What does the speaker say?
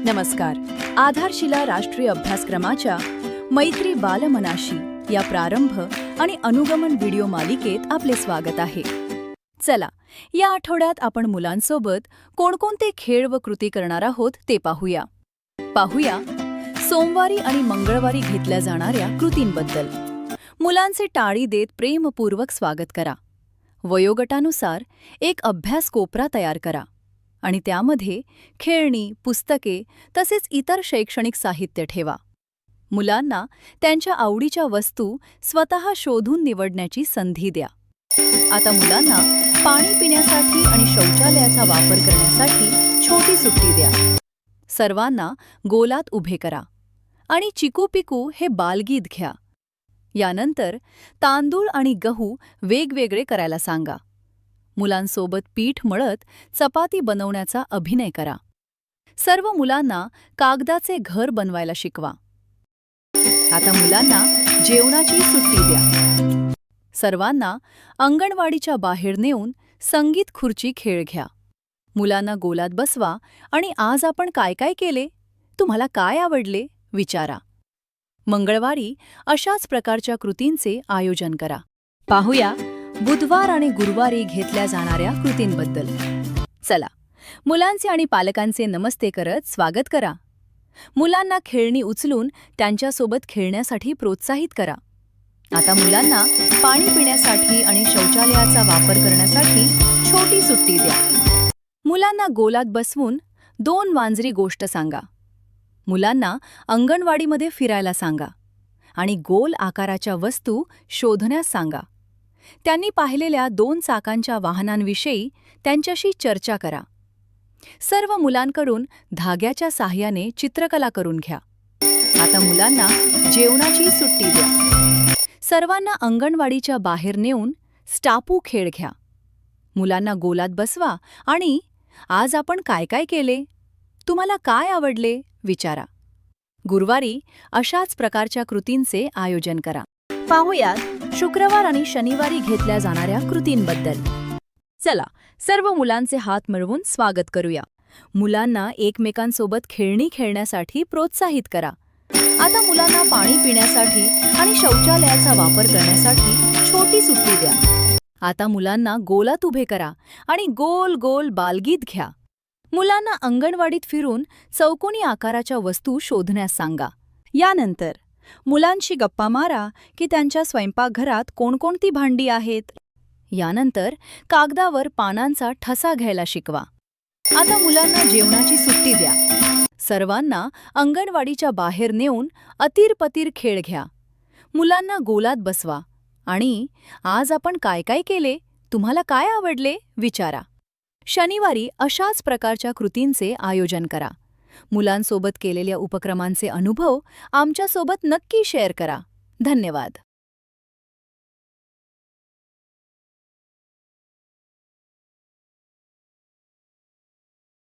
नमस्कार. आधारशिला राष्ट्रीय अभ्यासक्रमाच्या मैत्री बालमनाशी या प्रारंभ आणि अनुगमन व्हिडिओ मालिकेत आपले स्वागत आहे. चला, या आठवड्यात आपण मुलांसोबत कोणकोणते खेळ व कृती करणार आहोत ते पाहूया. सोमवारी आणि मंगळवारी घेतल्या जाणाऱ्या कृतींबद्दल. मुलांचे टाळी देत प्रेमपूर्वक स्वागत करा. वयोगटानुसार एक अभ्यास कोपरा तयार करा आणि त्यामध्ये खेळणी, पुस्तके तसेच इतर शैक्षणिक साहित्य ठेवा. मुलांना त्यांच्या आवडीच्या वस्तू स्वतः शोधून निवडण्याची संधी द्या. आता मुलांना पाणी पिण्यासाठी आणि शौचालयाचा वापर करण्यासाठी छोटी सुट्टी द्या. सर्वांना गोलात उभे करा आणि चिकू पिकू हे बालगीत घ्या. यानंतर तांदूळ आणि गहू वेगवेगळे करायला सांगा. मुलांसोबत पीठ मळत चपाती बनवण्याचा अभिनय करा. सर्व मुलांना कागदाचे घर बनवायला शिकवा. आता मुलांना जेवणाची सुट्टी द्या. सर्वांना अंगणवाडीच्या बाहेर नेऊन संगीत खुर्ची खेळ घ्या. मुलांना गोलात बसवा आणि आज आपण काय काय केले, तुम्हाला काय आवडले विचारा. मंगळवारी अशाच प्रकारच्या कृतींचे आयोजन करा. पाहूया बुधवार आणि गुरुवारी घेतल्या जाणाऱ्या कृतींबद्दल. चला, मुलांचे आणि पालकांचे नमस्ते करत स्वागत करा. मुलांना खेळणी उचलून त्यांच्यासोबत खेळण्यासाठी प्रोत्साहित करा. आता मुलांना पाणी पिण्यासाठी आणि शौचालयाचा वापर करण्यासाठी छोटी सुट्टी द्या. मुलांना गोलात बसवून 2 वांजरी गोष्ट सांगा. मुलांना अंगणवाडीमध्ये फिरायला सांगा आणि गोल आकाराच्या वस्तू शोधण्यास सांगा. त्यांनी पाहिलेल्या 2 चाकांच्या वाहनांविषयी त्यांच्याशी चर्चा करा. सर्व मुलांकडून धाग्याच्या साहाय्याने चित्रकला करून घ्या. आता मुलांना जेवणाची सुट्टी द्या. सर्वांना अंगणवाडीच्या बाहेर नेऊन स्टापू खेळ घ्या. मुलांना गोलात बसवा आणि आज आपण काय काय केले, तुम्हाला काय आवडले विचारा. गुरुवारी अशाच प्रकारच्या कृतींचे आयोजन करा. पाहूयात शुक्रवार आणि शनिवारी घेतल्या जाणाऱ्या कृतींबद्दल. चला, सर्व मुलांचे हात मिळवून स्वागत करूया. मुलांना एकमेकांसोबत खेळणी खेळण्यासाठी प्रोत्साहित करा. आता मुलांना पाणी पिण्यासाठी आणि शौचालयाचा वापर करण्यासाठी छोटी सुट्टी द्या. आता मुलांना गोलात उभे करा आणि गोल गोल बालगीत घ्या. मुलांना अंगणवाडीत फिरून चौकोनी आकाराच्या वस्तू शोधण्यास सांगा. यानंतर मुलांशी गप्पा मारा की त्यांच्या स्वयंपाकघरात कोणकोणती भांडी आहेत. यानंतर कागदावर पानांचा ठसा घ्यायला शिकवा. आता मुलांना जेवणाची सुट्टी द्या. सर्वांना अंगणवाडीच्या बाहेर नेऊन अतीरपतीर खेळ घ्या. मुलांना गोलात बसवा आणि आज आपण काय काय केले, तुम्हाला काय आवडले विचारा. शनिवारी अशाच प्रकारच्या कृतींचे आयोजन करा. मुलांसोबत केलेल्या उपक्रमांचे अनुभव आमच्यासोबत नक्की शेअर करा. धन्यवाद.